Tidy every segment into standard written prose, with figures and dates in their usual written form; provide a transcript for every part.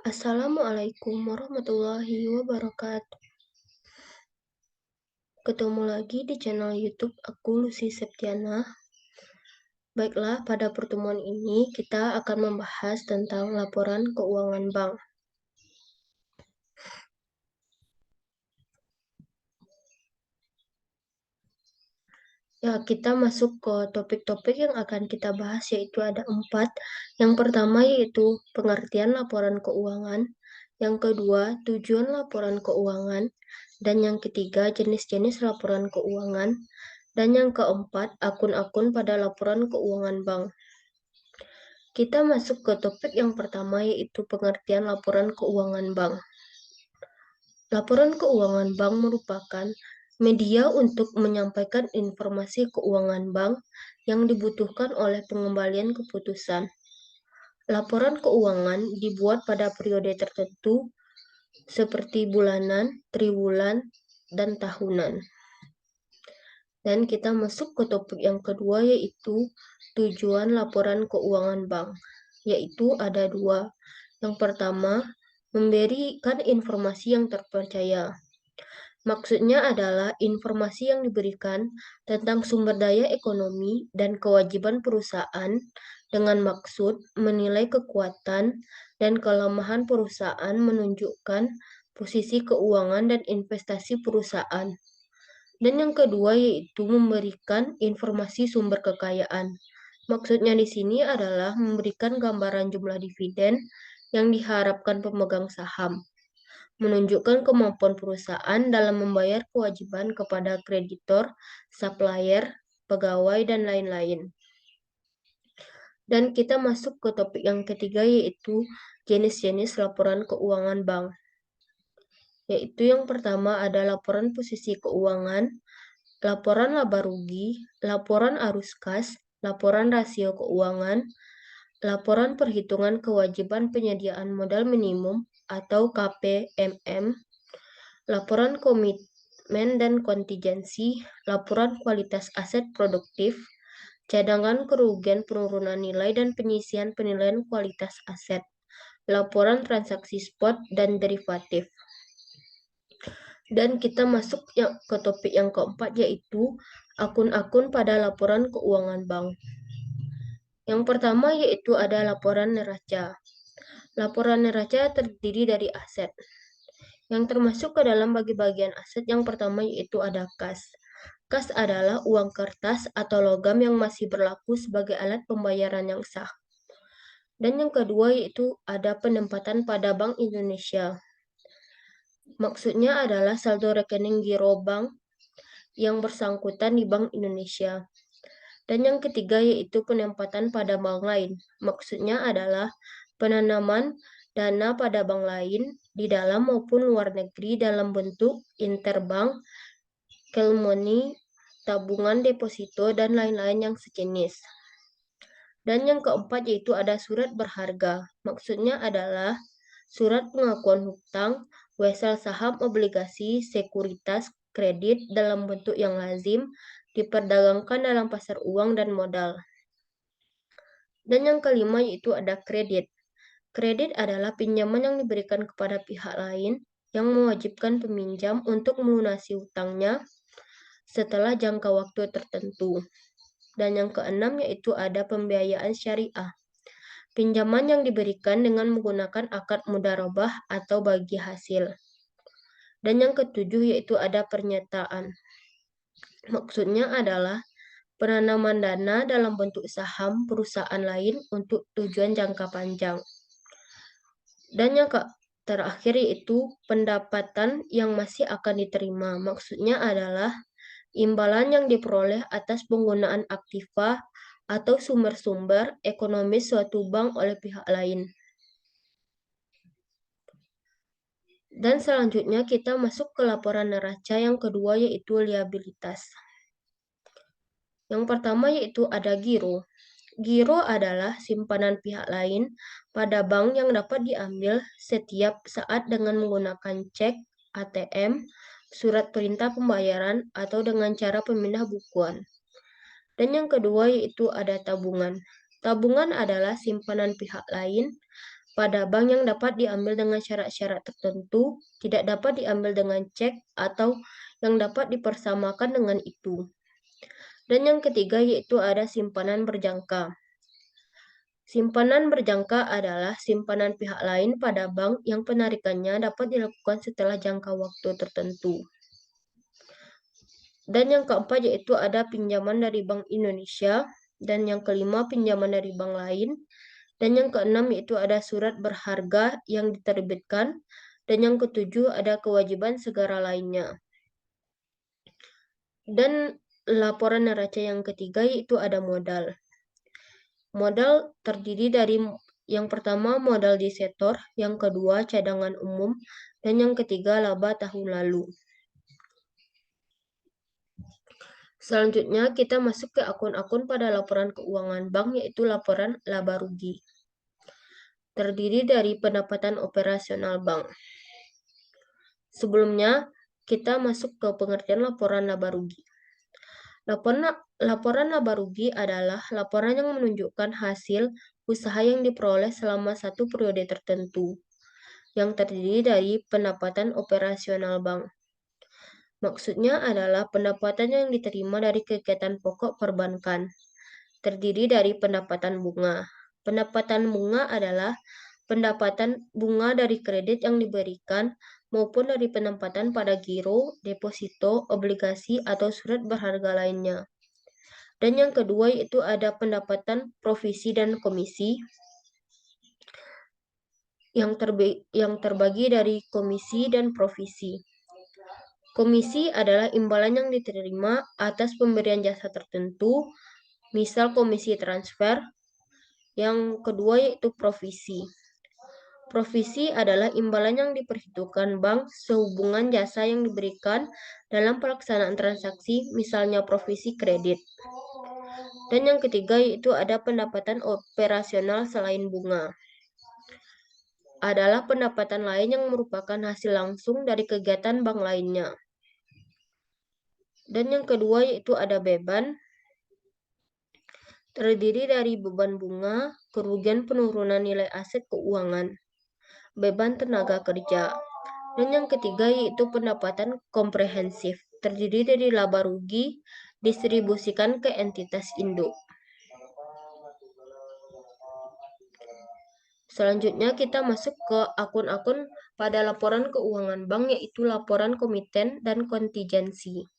Assalamualaikum warahmatullahi wabarakatuh. Ketemu lagi di channel YouTube aku Lucy Septiana. Baiklah, pada pertemuan ini kita akan membahas tentang laporan keuangan bank. Ya, kita masuk ke topik-topik yang akan kita bahas, yaitu ada 4. Yang pertama yaitu pengertian laporan keuangan. Yang kedua, tujuan laporan keuangan. Dan yang ketiga, jenis-jenis laporan keuangan. Dan yang keempat, akun-akun pada laporan keuangan bank. Kita masuk ke topik yang pertama, yaitu pengertian laporan keuangan bank. Laporan keuangan bank merupakan media untuk menyampaikan informasi keuangan bank yang dibutuhkan oleh pengembalian keputusan. Laporan keuangan dibuat pada periode tertentu seperti bulanan, triwulan, dan tahunan. Dan kita masuk ke topik yang kedua, yaitu tujuan laporan keuangan bank, yaitu ada 2. Yang pertama, memberikan informasi yang terpercaya. Maksudnya adalah informasi yang diberikan tentang sumber daya ekonomi dan kewajiban perusahaan dengan maksud menilai kekuatan dan kelemahan perusahaan, menunjukkan posisi keuangan dan investasi perusahaan. Dan yang kedua yaitu memberikan informasi sumber kekayaan. Maksudnya di sini adalah memberikan gambaran jumlah dividen yang diharapkan pemegang saham, menunjukkan kemampuan perusahaan dalam membayar kewajiban kepada kreditor, supplier, pegawai, dan lain-lain. Dan kita masuk ke topik yang ketiga, yaitu jenis-jenis laporan keuangan bank. Yaitu yang pertama ada laporan posisi keuangan, laporan laba rugi, laporan arus kas, laporan rasio keuangan, laporan perhitungan kewajiban penyediaan modal minimum atau KPMM, laporan komitmen dan kontingensi, laporan kualitas aset produktif, cadangan kerugian penurunan nilai dan penyisian penilaian kualitas aset, laporan transaksi spot dan derivatif. Dan kita masuk ke topik yang keempat, yaitu akun-akun pada laporan keuangan bank. Yang pertama yaitu ada laporan neraca. Laporan neraca terdiri dari aset yang termasuk ke dalam bagian aset. Yang pertama yaitu ada kas. Kas adalah uang kertas atau logam yang masih berlaku sebagai alat pembayaran yang sah. Dan yang kedua yaitu ada penempatan pada Bank Indonesia. Maksudnya adalah saldo rekening giro bank yang bersangkutan di Bank Indonesia. Dan yang ketiga yaitu penempatan pada bank lain. Maksudnya adalah penanaman dana pada bank lain di dalam maupun luar negeri dalam bentuk interbank, call money, tabungan deposito, dan lain-lain yang sejenis. Dan yang keempat yaitu ada surat berharga. Maksudnya adalah surat pengakuan hutang, wesel saham, obligasi, sekuritas, kredit dalam bentuk yang lazim, diperdagangkan dalam pasar uang dan modal. Dan yang kelima yaitu ada kredit. Kredit adalah pinjaman yang diberikan kepada pihak lain yang mewajibkan peminjam untuk melunasi hutangnya setelah jangka waktu tertentu. Dan yang keenam yaitu ada pembiayaan syariah. Pinjaman yang diberikan dengan menggunakan akad mudharabah atau bagi hasil. Dan yang ketujuh yaitu ada pernyataan. Maksudnya adalah penanaman dana dalam bentuk saham perusahaan lain untuk tujuan jangka panjang. Dan yang terakhir yaitu pendapatan yang masih akan diterima. Maksudnya adalah imbalan yang diperoleh atas penggunaan aktiva atau sumber-sumber ekonomis suatu bank oleh pihak lain. Dan selanjutnya kita masuk ke laporan neraca yang kedua yaitu liabilitas. Yang pertama yaitu ada giro. Giro adalah simpanan pihak lain pada bank yang dapat diambil setiap saat dengan menggunakan cek, ATM, surat perintah pembayaran, atau dengan cara pemindah bukuan. Dan yang kedua yaitu ada tabungan. Tabungan adalah simpanan pihak lain pada bank yang dapat diambil dengan syarat-syarat tertentu, tidak dapat diambil dengan cek, atau yang dapat dipersamakan dengan itu. Dan yang ketiga yaitu ada simpanan berjangka. Simpanan berjangka adalah simpanan pihak lain pada bank yang penarikannya dapat dilakukan setelah jangka waktu tertentu. Dan yang keempat yaitu ada pinjaman dari Bank Indonesia, dan yang kelima pinjaman dari bank lain, dan yang keenam yaitu ada surat berharga yang diterbitkan, dan yang ketujuh ada kewajiban segara lainnya. Dan laporan neraca yang ketiga yaitu ada modal. Modal terdiri dari yang pertama modal di setor, yang kedua cadangan umum, dan yang ketiga laba tahun lalu. Selanjutnya kita masuk ke akun-akun pada laporan keuangan bank yaitu laporan laba rugi. Terdiri dari pendapatan operasional bank. Sebelumnya kita masuk ke pengertian laporan laba rugi. Laporan laba rugi adalah laporan yang menunjukkan hasil usaha yang diperoleh selama satu periode tertentu, yang terdiri dari pendapatan operasional bank. Maksudnya adalah pendapatan yang diterima dari kegiatan pokok perbankan, terdiri dari pendapatan bunga. Pendapatan bunga adalah pendapatan bunga dari kredit yang diberikan maupun dari penempatan pada giro, deposito, obligasi, atau surat berharga lainnya. Dan yang kedua yaitu ada pendapatan provisi dan komisi yang terbagi dari komisi dan provisi. Komisi adalah imbalan yang diterima atas pemberian jasa tertentu, misal komisi transfer. Yang kedua yaitu provisi. Provisi adalah imbalan yang diperhitungkan bank sehubungan jasa yang diberikan dalam pelaksanaan transaksi, misalnya provisi kredit. Dan yang ketiga yaitu ada pendapatan operasional selain bunga. Adalah pendapatan lain yang merupakan hasil langsung dari kegiatan bank lainnya. Dan yang kedua yaitu ada beban. Terdiri dari beban bunga, kerugian penurunan nilai aset keuangan, beban tenaga kerja. Dan yang ketiga yaitu pendapatan komprehensif, terdiri dari laba rugi distribusikan ke entitas induk. Selanjutnya kita masuk ke akun-akun pada laporan keuangan bank yaitu laporan komiten dan kontingensi.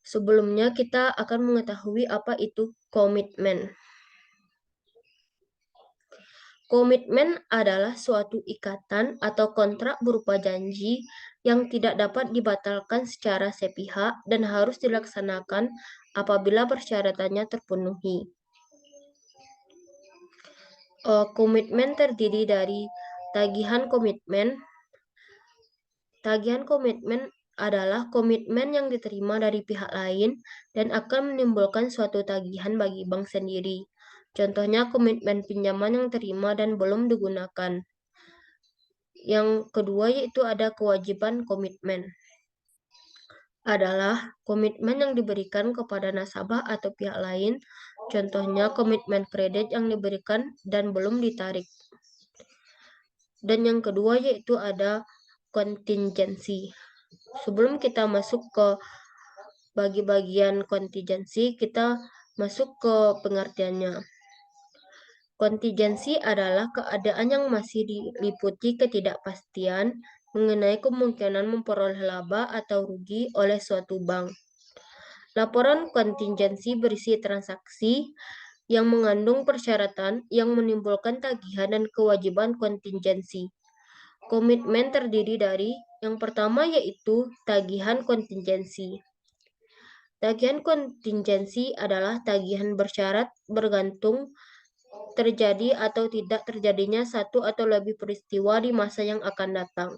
Sebelumnya kita akan mengetahui apa itu komitmen. Komitmen adalah suatu ikatan atau kontrak berupa janji yang tidak dapat dibatalkan secara sepihak dan harus dilaksanakan apabila persyaratannya terpenuhi. Komitmen terdiri dari tagihan komitmen. Tagihan komitmen adalah komitmen yang diterima dari pihak lain dan akan menimbulkan suatu tagihan bagi bank sendiri. Contohnya komitmen pinjaman yang terima dan belum digunakan. Yang kedua yaitu ada kewajiban komitmen. Adalah komitmen yang diberikan kepada nasabah atau pihak lain. Contohnya komitmen kredit yang diberikan dan belum ditarik. Dan yang kedua yaitu ada kontingensi. Sebelum kita masuk ke bagian kontingensi, kita masuk ke pengertiannya. Kontingensi adalah keadaan yang masih diliputi ketidakpastian mengenai kemungkinan memperoleh laba atau rugi oleh suatu bank. Laporan kontingensi berisi transaksi yang mengandung persyaratan yang menimbulkan tagihan dan kewajiban kontingensi. Komitmen terdiri dari yang pertama yaitu tagihan kontingensi. Tagihan kontingensi adalah tagihan bersyarat bergantung terjadi atau tidak terjadinya satu atau lebih peristiwa di masa yang akan datang.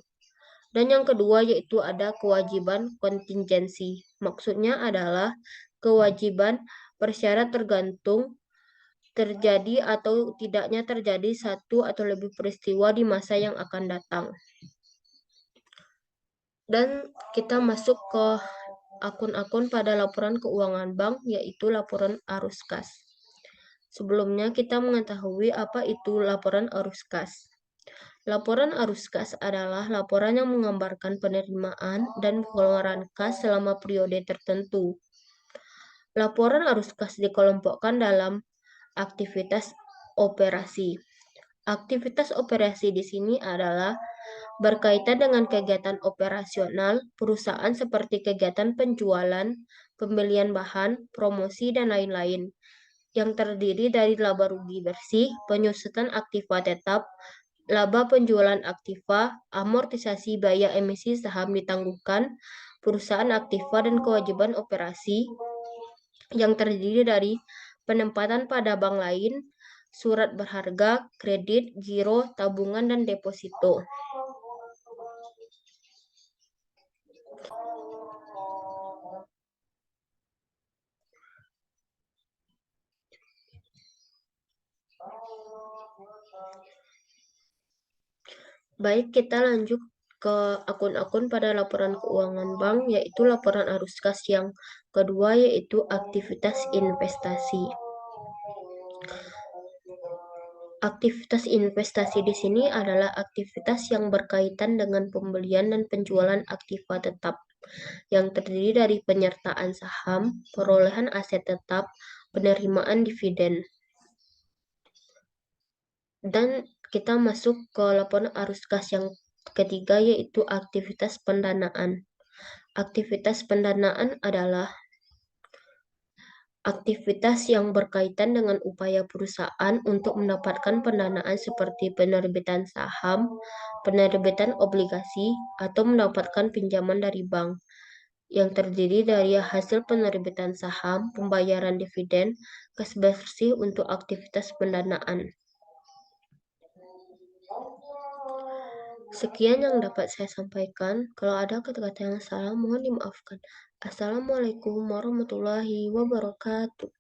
Dan yang kedua yaitu ada kewajiban kontingensi. Maksudnya adalah kewajiban bersyarat tergantung terjadi atau tidaknya terjadi satu atau lebih peristiwa di masa yang akan datang. Dan kita masuk ke akun-akun pada laporan keuangan bank yaitu laporan arus kas. Sebelumnya kita mengetahui apa itu laporan arus kas. Laporan arus kas adalah laporan yang menggambarkan penerimaan dan pengeluaran kas selama periode tertentu. Laporan arus kas dikelompokkan dalam aktivitas operasi. Aktivitas operasi di sini adalah berkaitan dengan kegiatan operasional perusahaan seperti kegiatan penjualan, pembelian bahan, promosi, dan lain-lain, yang terdiri dari laba rugi bersih, penyusutan aktiva tetap, laba penjualan aktiva, amortisasi biaya emisi saham ditangguhkan, perusahaan aktiva, dan kewajiban operasi, yang terdiri dari penempatan pada bank lain, surat berharga, kredit, giro, tabungan, dan deposito. Baik, kita lanjut ke akun-akun pada laporan keuangan bank, yaitu laporan arus kas yang kedua, yaitu aktivitas investasi. Aktivitas investasi di sini adalah aktivitas yang berkaitan dengan pembelian dan penjualan aktiva tetap, yang terdiri dari penyertaan saham, perolehan aset tetap, penerimaan dividen. Dan kita masuk ke laporan arus kas yang ketiga, yaitu aktivitas pendanaan. Aktivitas pendanaan adalah aktivitas yang berkaitan dengan upaya perusahaan untuk mendapatkan pendanaan seperti penerbitan saham, penerbitan obligasi, atau mendapatkan pinjaman dari bank, yang terdiri dari hasil penerbitan saham, pembayaran dividen, kas bersih untuk aktivitas pendanaan. Sekian yang dapat saya sampaikan. Kalau ada kata-kata yang salah, mohon dimaafkan. Assalamualaikum warahmatullahi wabarakatuh.